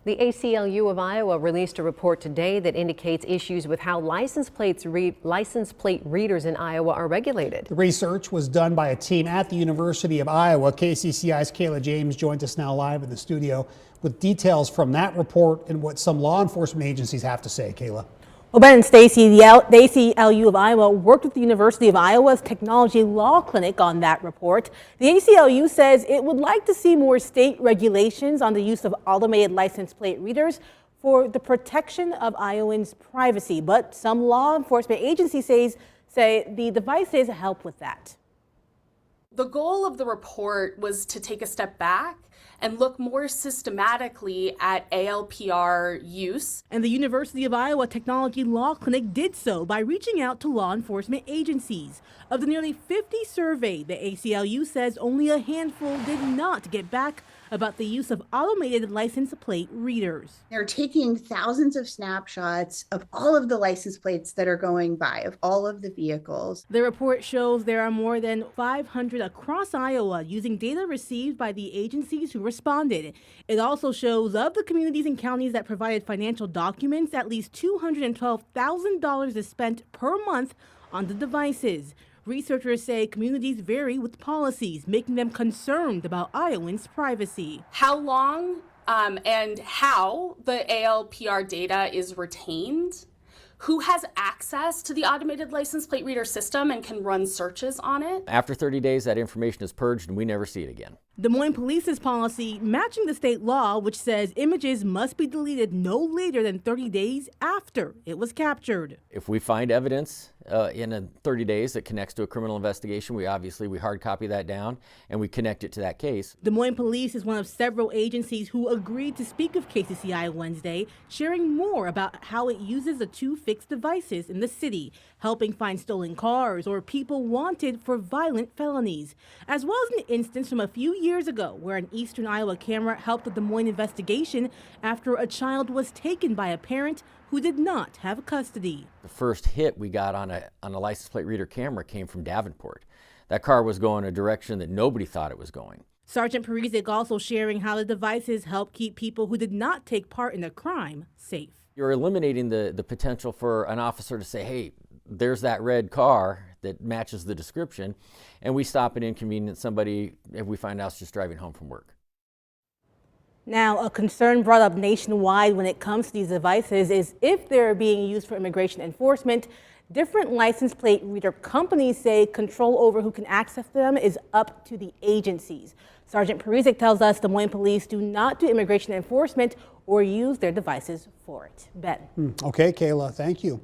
The ACLU of Iowa released a report today that indicates issues with how license plate readers in Iowa are regulated. The research was done by a team at the University of Iowa. KCCI's Kayla James joins us now live in the studio with details from that report and what some law enforcement agencies have to say. Kayla. Well, Ben and Stacy, the ACLU of Iowa worked with the University of Iowa's Technology Law Clinic on that report. The ACLU says it would like to see more state regulations on the use of automated license plate readers for the protection of Iowans' privacy. But some law enforcement agencies say the devices help with that. The goal of the report was to take a step back and look more systematically at ALPR use. And the University of Iowa Technology Law Clinic did so by reaching out to law enforcement agencies. Of the nearly 50 surveyed, the ACLU says only a handful did not get back about the use of automated license plate readers. They're taking thousands of snapshots of all of the license plates that are going by, of all of the vehicles. The report shows there are more than 500 across Iowa using data received by the agencies who responded. It also shows of the communities and counties that provided financial documents, at least $212,000 is spent per month on the devices. Researchers say communities vary with policies, making them concerned about Iowans' privacy. How long and how the ALPR data is retained, who has access to the automated license plate reader system and can run searches on it. After 30 days, that information is purged and we never see it again. Des Moines Police's policy matching the state law, which says images must be deleted no later than 30 days after it was captured. If we find evidence in 30 days that connects to a criminal investigation, we hard copy that down and we connect it to that case. Des Moines Police is one of several agencies who agreed to speak with KCCI Wednesday, sharing more about how it uses the two fixed devices in the city, helping find stolen cars or people wanted for violent felonies, as well as an instance from a few years ago where an eastern Iowa camera helped the Des Moines investigation after a child was taken by a parent who did not have custody. The first hit we got on a license plate reader camera came from Davenport. That car was going a direction that nobody thought it was going. Sergeant Parizek also sharing how the devices help keep people who did not take part in the crime safe. You're eliminating the potential for an officer to say, hey, there's that red car that matches the description, and we stop and inconvenience somebody if we find out it's just driving home from work. Now, a concern brought up nationwide when it comes to these devices is if they're being used for immigration enforcement. Different license plate reader companies say control over who can access them is up to the agencies. Sergeant Parizek tells us Des Moines Police do not do immigration enforcement or use their devices for it. Ben. Okay, Kayla, thank you.